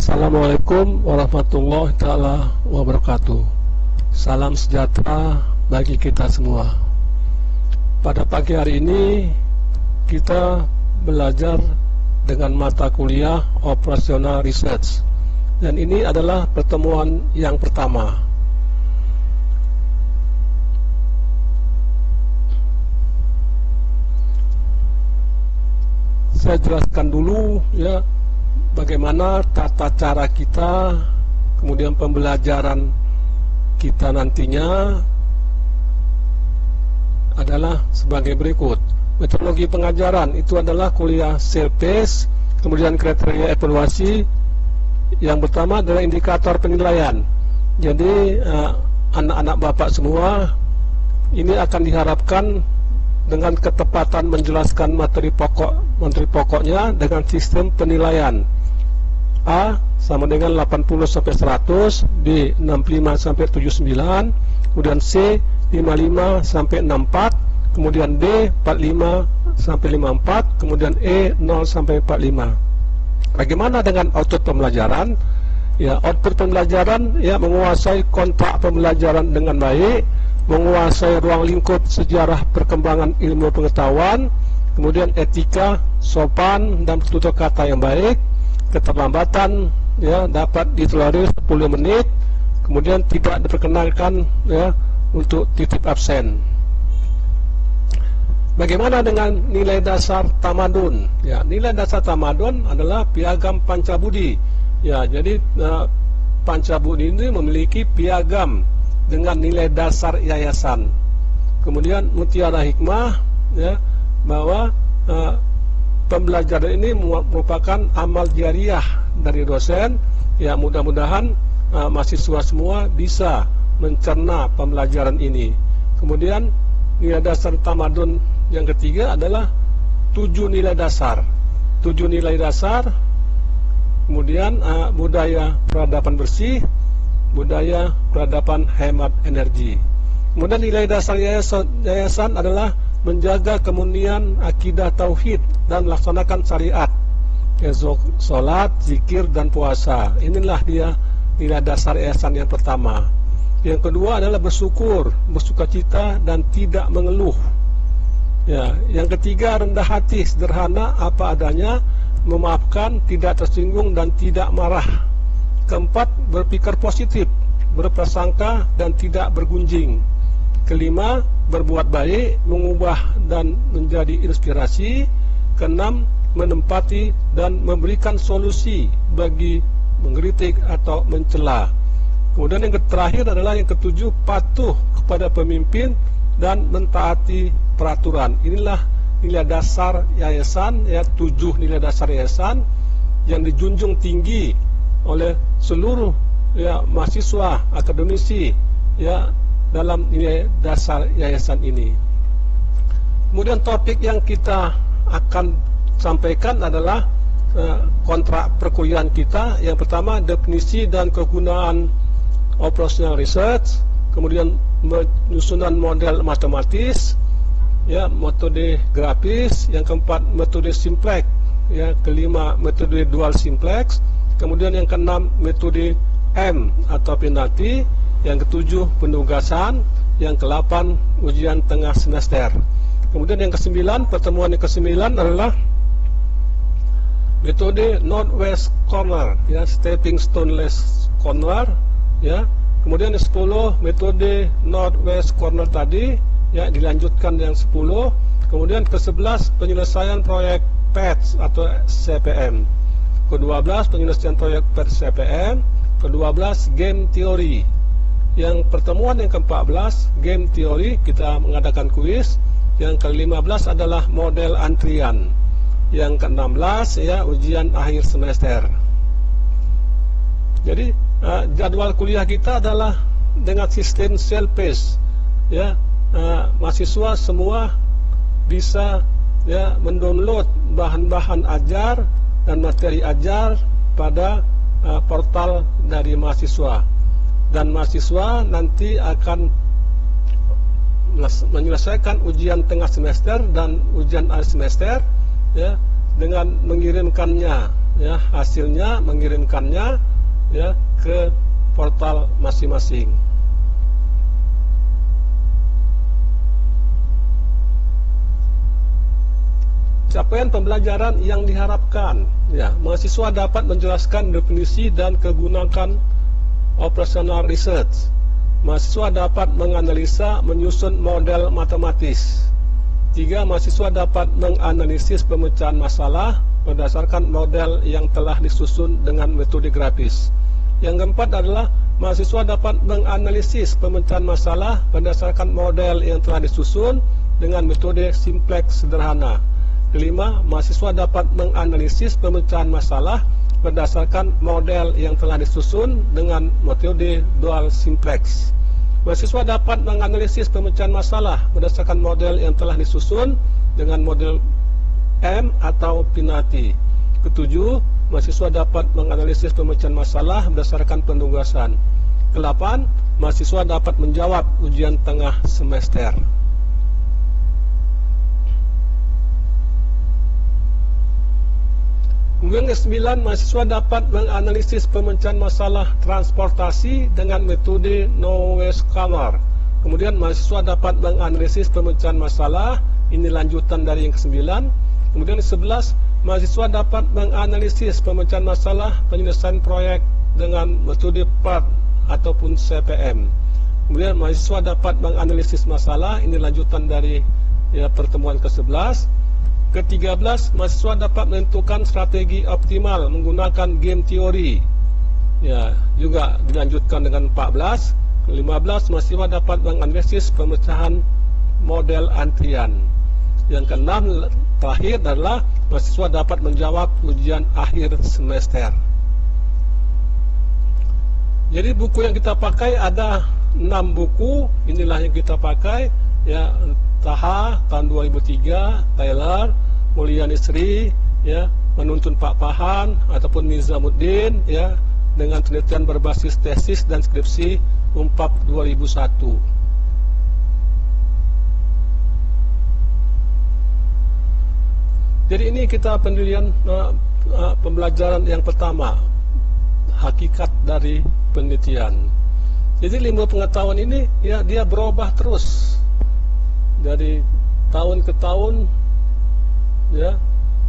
Assalamualaikum warahmatullahi ta'ala wabarakatuh. Salam sejahtera bagi kita semua. Pada pagi hari ini kita belajar dengan mata kuliah Operational Research, dan ini adalah pertemuan yang pertama. Saya jelaskan dulu ya bagaimana tata cara kita, kemudian pembelajaran kita nantinya adalah sebagai berikut. Metodologi pengajaran itu adalah kuliah self-paced, kemudian kriteria evaluasi. Yang pertama adalah indikator penilaian. Jadi anak-anak bapak semua ini akan diharapkan dengan ketepatan menjelaskan materi pokoknya dengan sistem penilaian. A sama dengan 80-100, B 65-79, kemudian C 55-64, kemudian D 45-54, kemudian E 0-45. Bagaimana dengan output pembelajaran? Ya, output pembelajaran ya menguasai kontak pembelajaran dengan baik, menguasai ruang lingkup sejarah perkembangan ilmu pengetahuan, kemudian etika, sopan dan tutur kata yang baik. Keterlambatan ya dapat ditolerir 10 menit, kemudian tidak diperkenankan ya untuk titip absen. Bagaimana dengan nilai dasar tamadun? Ya, nilai dasar tamadun adalah piagam pancabudi. Ya, jadi pancabudi ini memiliki piagam dengan nilai dasar yayasan. Kemudian mutiara hikmah ya bahwa pembelajaran ini merupakan amal jariah dari dosen. Ya, mudah-mudahan mahasiswa semua bisa mencerna pembelajaran ini. Kemudian nilai dasar tamadun yang ketiga adalah 7 nilai dasar. 7 nilai dasar. Kemudian budaya peradaban bersih, budaya peradaban hemat energi. Kemudian nilai dasar yayasan adalah menjaga kemunian akidah tauhid dan melaksanakan syariat, sholat, zikir, dan puasa. Inilah dia nilai dasar yayasan yang pertama. Yang kedua adalah bersyukur, bersukacita, dan tidak mengeluh. Ya, yang ketiga rendah hati, sederhana, apa adanya, memaafkan, tidak tersinggung, dan tidak marah. Keempat, berpikir positif, berprasangka, dan tidak bergunjing. Kelima, berbuat baik, mengubah dan menjadi inspirasi. Keenam, menempati dan memberikan solusi bagi mengkritik atau mencela. Kemudian yang terakhir adalah yang ketujuh, patuh kepada pemimpin dan mentaati peraturan. Inilah nilai dasar yayasan, ya 7 nilai dasar yayasan yang dijunjung tinggi oleh seluruh ya mahasiswa, akademisi ya dalam nilai dasar yayasan ini. Kemudian topik yang kita akan sampaikan adalah kontrak perkuliahan kita. Yang pertama, definisi dan kegunaan operational research, kemudian penyusunan model matematis, ya metode grafis, yang keempat metode simplex, ya kelima metode dual simplex, kemudian yang keenam metode M atau penalti, yang ketujuh penugasan, yang ke-8 ujian tengah semester. Kemudian yang ke-9, pertemuan yang ke-9 adalah metode northwest corner, ya stepping stone less corner, ya. Kemudian yang 10 metode northwest corner tadi, ya dilanjutkan yang 10. Kemudian ke-11 penyelesaian proyek PETS atau CPM. Ke-12 penyelesaian proyek PETS CPM. Ke-12 game teori. Yang pertemuan yang ke-14 game teori, kita mengadakan kuis. Yang ke-15 adalah model antrian. Yang ke-16 ya ujian akhir semester. Jadi jadwal kuliah kita adalah dengan sistem self-paced. Ya, mahasiswa semua bisa ya mendownload bahan-bahan ajar dan materi ajar pada portal dari mahasiswa. Dan mahasiswa nanti akan menyelesaikan ujian tengah semester dan ujian akhir semester ya dengan mengirimkannya ya hasilnya, mengirimkannya ya ke portal masing-masing. Capaian pembelajaran yang diharapkan, ya, mahasiswa dapat menjelaskan definisi dan kegunaan operational research. Mahasiswa dapat menganalisa, menyusun model matematis. 3. Mahasiswa dapat menganalisis pemecahan masalah berdasarkan model yang telah disusun dengan metode grafis. Yang keempat adalah mahasiswa dapat menganalisis pemecahan masalah berdasarkan model yang telah disusun dengan metode simplex sederhana. Kelima, mahasiswa dapat menganalisis pemecahan masalah berdasarkan model yang telah disusun dengan metode dual simplex. Mahasiswa dapat menganalisis pemecahan masalah berdasarkan model yang telah disusun dengan model M atau Pinati. Ketujuh, mahasiswa dapat menganalisis pemecahan masalah berdasarkan penugasan. Kedelapan, mahasiswa dapat menjawab ujian tengah semester. Kemudian ke-9, mahasiswa dapat menganalisis pemecahan masalah transportasi dengan metode Neues-Kammer. Kemudian mahasiswa dapat menganalisis pemecahan masalah, ini lanjutan dari yang ke-9. Kemudian ke-11, mahasiswa dapat menganalisis pemecahan masalah penyelesaian proyek dengan metode PERT ataupun CPM. Kemudian mahasiswa dapat menganalisis masalah, ini lanjutan dari pertemuan ke-11. Ke-13, mahasiswa dapat menentukan strategi optimal menggunakan game teori. Ya, juga dilanjutkan dengan 14. Ke-15, mahasiswa dapat menganalisis pemecahan model antrian. Yang ke-6 terakhir adalah mahasiswa dapat menjawab ujian akhir semester. Jadi buku yang kita pakai ada 6 buku, inilah yang kita pakai, ya, Taha tahun 2003, Taylor, Mulyani Sri, ya, Menuntun Pak Pahan ataupun Nizamuddin, ya, dengan penelitian berbasis tesis dan skripsi Unpad 2001. Jadi ini kita penelitian pembelajaran yang pertama, hakikat dari penelitian. Jadi ilmu pengetahuan ini, ya, dia berubah terus dari tahun ke tahun, ya,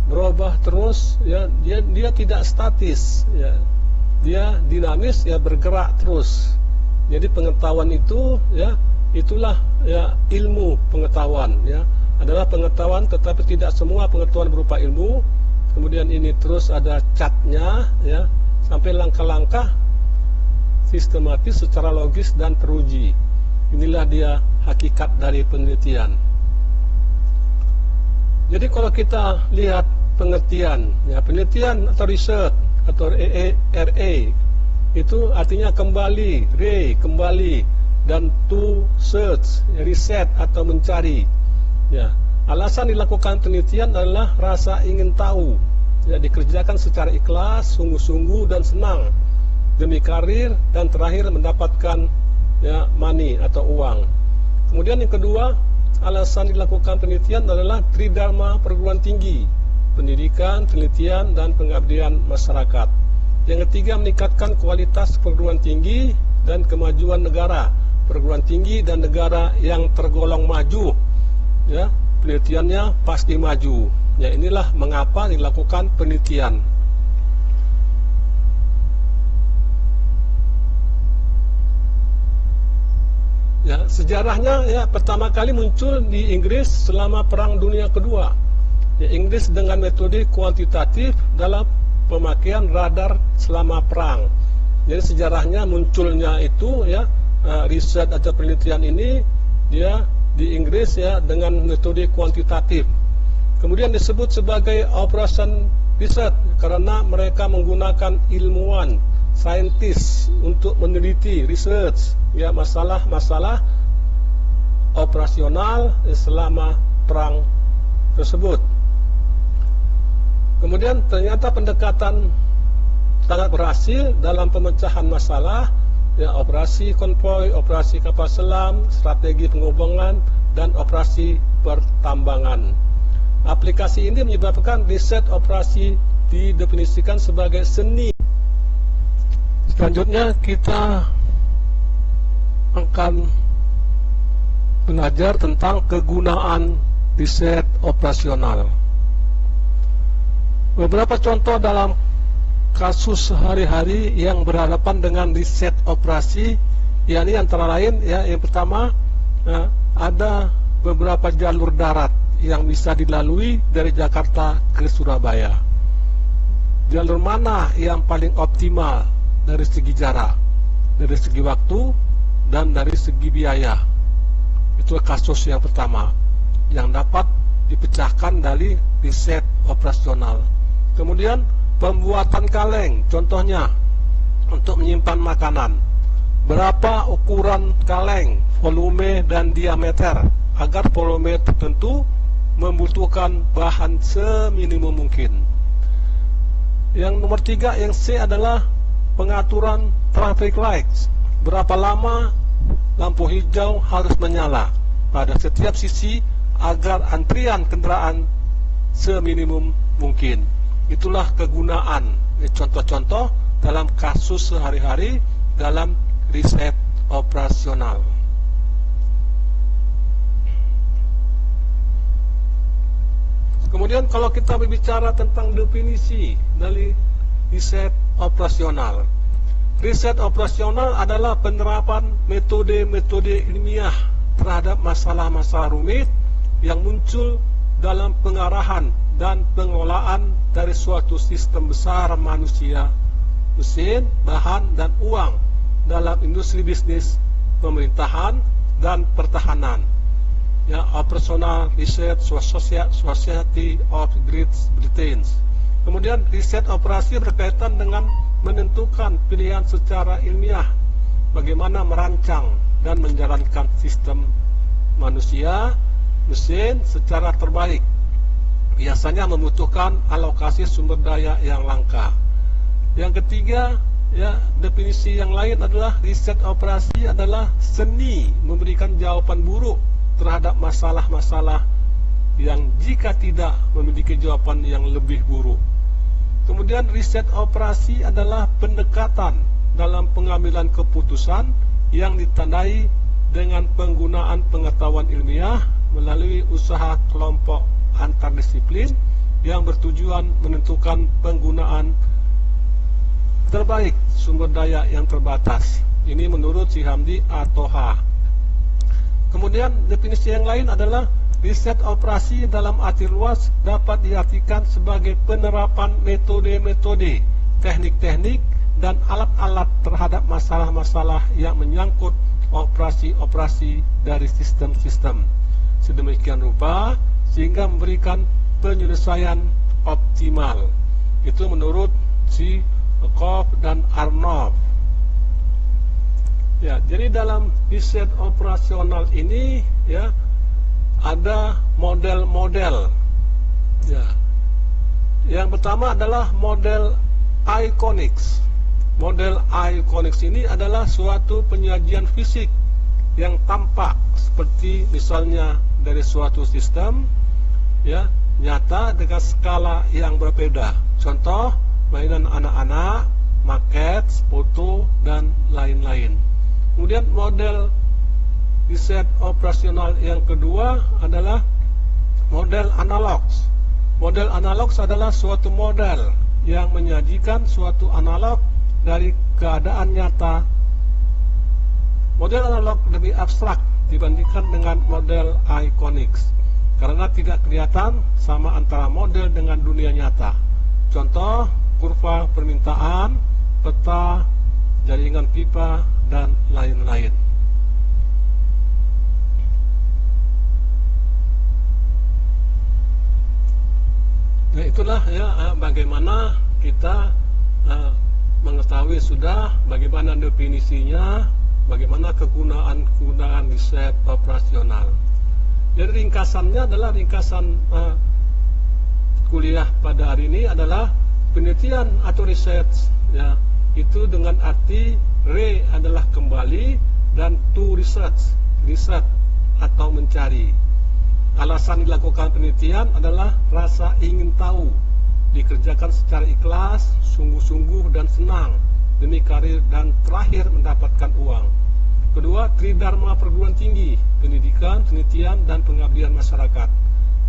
berubah terus, ya, dia tidak statis, ya, dia dinamis, ya, bergerak terus. Jadi pengetahuan itu, ya, itulah, ya, ilmu pengetahuan, ya, adalah pengetahuan, tetapi tidak semua pengetahuan berupa ilmu. Kemudian ini terus ada catnya, ya, sampai langkah-langkah sistematis secara logis dan teruji. Inilah dia hakikat dari penelitian. Jadi kalau kita lihat pengertian, ya, penelitian atau research atau RA itu artinya kembali, kembali, dan to search, ya, riset atau mencari. Ya, alasan dilakukan penelitian adalah rasa ingin tahu, ya, dikerjakan secara ikhlas, sungguh-sungguh dan senang demi karir, dan terakhir mendapatkan, ya, money atau uang. Kemudian yang kedua, alasan dilakukan penelitian adalah tridharma perguruan tinggi, pendidikan, penelitian, dan pengabdian masyarakat. Yang ketiga, meningkatkan kualitas perguruan tinggi dan kemajuan negara. Perguruan tinggi dan negara yang tergolong maju, ya, penelitiannya pasti maju. Ya, inilah mengapa dilakukan penelitian. Ya, sejarahnya, ya, pertama kali muncul di Inggris selama Perang Dunia Kedua. Ya, Inggris dengan metode kuantitatif dalam pemakaian radar selama perang. Jadi sejarahnya munculnya itu, ya, riset atau penelitian ini dia di Inggris, ya, dengan metode kuantitatif. Kemudian disebut sebagai operation research karena mereka menggunakan ilmuwan, saintis untuk meneliti, research, ya, masalah-masalah operasional selama perang tersebut. Kemudian ternyata pendekatan sangat berhasil dalam pemecahan masalah, ya, operasi konvoi, operasi kapal selam, strategi penghubungan, dan operasi pertambangan. Aplikasi ini menyebabkan riset operasi didefinisikan sebagai seni. Selanjutnya kita akan belajar tentang kegunaan riset operasional. Beberapa contoh dalam kasus sehari-hari yang berhadapan dengan riset operasi, yakni antara lain yang pertama ada beberapa jalur darat yang bisa dilalui dari Jakarta ke Surabaya. Jalur mana yang paling optimal dari segi jarak, dari segi waktu, dan dari segi biaya? Itu kasus yang pertama yang dapat dipecahkan dari riset operasional. Kemudian pembuatan kaleng, contohnya untuk menyimpan makanan. Berapa ukuran kaleng, volume dan diameter, agar volume tertentu membutuhkan bahan seminimum mungkin. Yang nomor 3, yang C adalah pengaturan traffic lights. Berapa lama lampu hijau harus menyala pada setiap sisi agar antrian kendaraan seminimum mungkin. Itulah kegunaan, contoh-contoh dalam kasus sehari-hari dalam riset operasional. Kemudian kalau kita berbicara tentang definisi dari riset operasional, riset operasional adalah penerapan metode-metode ilmiah terhadap masalah-masalah rumit yang muncul dalam pengarahan dan pengelolaan dari suatu sistem besar manusia, mesin, bahan, dan uang dalam industri bisnis, pemerintahan, dan pertahanan. Operational Research Society of Great Britain. Kemudian riset operasi berkaitan dengan menentukan pilihan secara ilmiah bagaimana merancang dan menjalankan sistem manusia, mesin secara terbaik. Biasanya membutuhkan alokasi sumber daya yang langka. Yang ketiga, definisi yang lain adalah riset operasi adalah seni memberikan jawaban buruk terhadap masalah-masalah yang jika tidak memiliki jawaban yang lebih buruk. Kemudian riset operasi adalah pendekatan dalam pengambilan keputusan yang ditandai dengan penggunaan pengetahuan ilmiah melalui usaha kelompok antardisiplin yang bertujuan menentukan penggunaan terbaik sumber daya yang terbatas. Ini menurut si Hamdi atau H. Kemudian definisi yang lain adalah riset operasi dalam arti luas dapat diartikan sebagai penerapan metode-metode, teknik-teknik, dan alat-alat terhadap masalah-masalah yang menyangkut operasi-operasi dari sistem-sistem sedemikian rupa sehingga memberikan penyelesaian optimal. Itu menurut si Koff dan Arnold. Jadi dalam riset operasional ini ada model-model. Yang pertama adalah model Iconics. Model Iconics ini adalah suatu penyajian fisik yang tampak seperti misalnya dari suatu sistem nyata dengan skala yang berbeda. Contoh mainan anak-anak, maket, foto, dan lain-lain. Kemudian model riset operasional yang kedua adalah model analog. Model analog adalah suatu model yang menyajikan suatu analog dari keadaan nyata. Model analog lebih abstrak dibandingkan dengan model Iconics karena tidak kelihatan sama antara model dengan dunia nyata. Contoh kurva permintaan, peta, jaringan pipa, dan lain-lain. Nah, itulah bagaimana kita mengetahui sudah bagaimana definisinya, bagaimana kegunaan riset operasional. Jadi ringkasannya adalah ringkasan kuliah pada hari ini adalah penelitian atau riset itu dengan arti re adalah kembali dan to research, riset atau mencari. Alasan dilakukan penelitian adalah rasa ingin tahu dikerjakan secara ikhlas, sungguh-sungguh dan senang demi karir dan terakhir mendapatkan uang. Kedua, tridharma perguruan tinggi, pendidikan, penelitian, dan pengabdian masyarakat.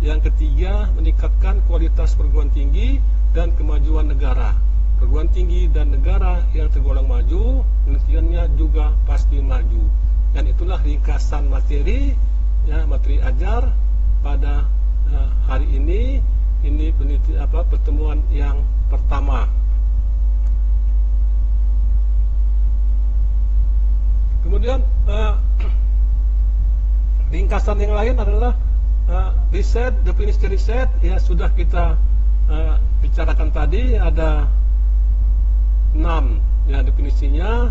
Yang ketiga, meningkatkan kualitas perguruan tinggi dan kemajuan negara. Perguruan tinggi dan negara yang tergolong maju, penelitiannya juga pasti maju. Dan itulah ringkasan materi, ya, materi ajar pada hari ini. Ini pertemuan yang pertama. Kemudian ringkasan yang lain adalah riset, definisi riset, ya sudah kita bicarakan tadi, ada 6 ya definisinya,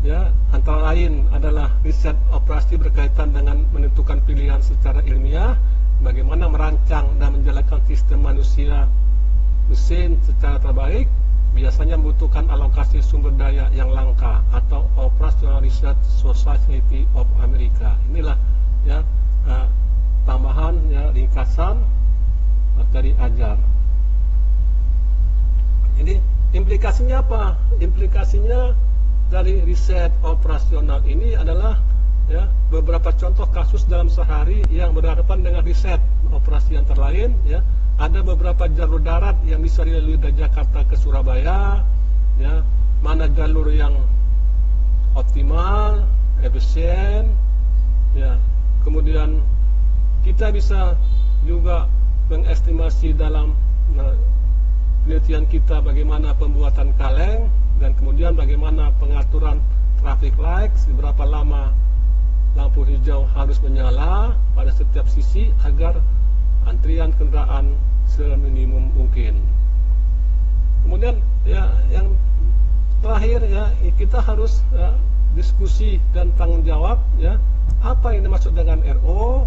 ya antara lain adalah riset operasi berkaitan dengan menentukan pilihan secara ilmiah, bagaimana merancang dan menjalankan sistem manusia mesin secara terbaik, biasanya membutuhkan alokasi sumber daya yang langka atau Operational Research Society of America. Inilah ya tambahan ya ringkasan materi ajar. Ini implikasinya apa? Implikasinya dari riset operasional ini adalah ya beberapa contoh kasus dalam sehari yang berhadapan dengan riset operasi antara lain, ya ada beberapa jalur darat yang bisa dilalui dari Jakarta ke Surabaya, ya mana jalur yang optimal, efisien, ya kemudian kita bisa juga mengestimasi dalam penelitian kita bagaimana pembuatan kaleng dan kemudian bagaimana pengaturan traffic lights, berapa lama lampu hijau harus menyala pada setiap sisi agar antrian kendaraan seminimum mungkin. Kemudian ya yang terakhir ya kita harus diskusi dan tanggung jawab, ya apa yang dimaksud dengan RO?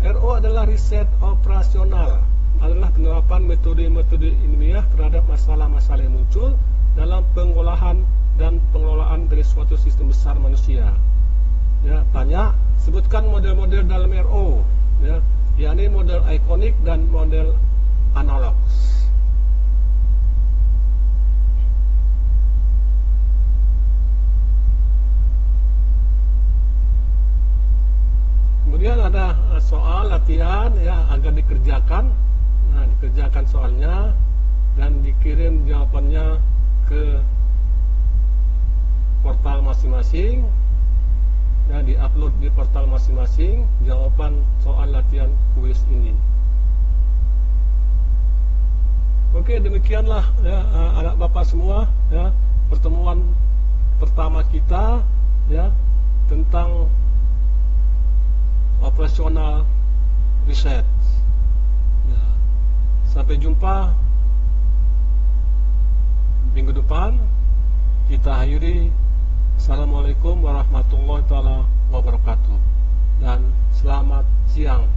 RO adalah riset operasional, adalah penerapan metode-metode ilmiah terhadap masalah-masalah yang muncul dalam pengolahan dan pengelolaan dari suatu sistem besar manusia. Ya, tanya, sebutkan model-model dalam RO, ya, yakni model ikonik dan model analog. Kemudian ada soal latihan ya agar dikerjakan. Nah, dikerjakan soalnya dan dikirim jawabannya ke portal masing-masing. Ya, diupload di portal masing-masing jawaban soal latihan kuis ini. Oke, demikianlah ya anak bapak semua ya pertemuan pertama kita ya tentang operasional riset. Ya, sampai jumpa minggu depan. Kita akhiri. Assalamualaikum warahmatullahi wabarakatuh dan selamat siang.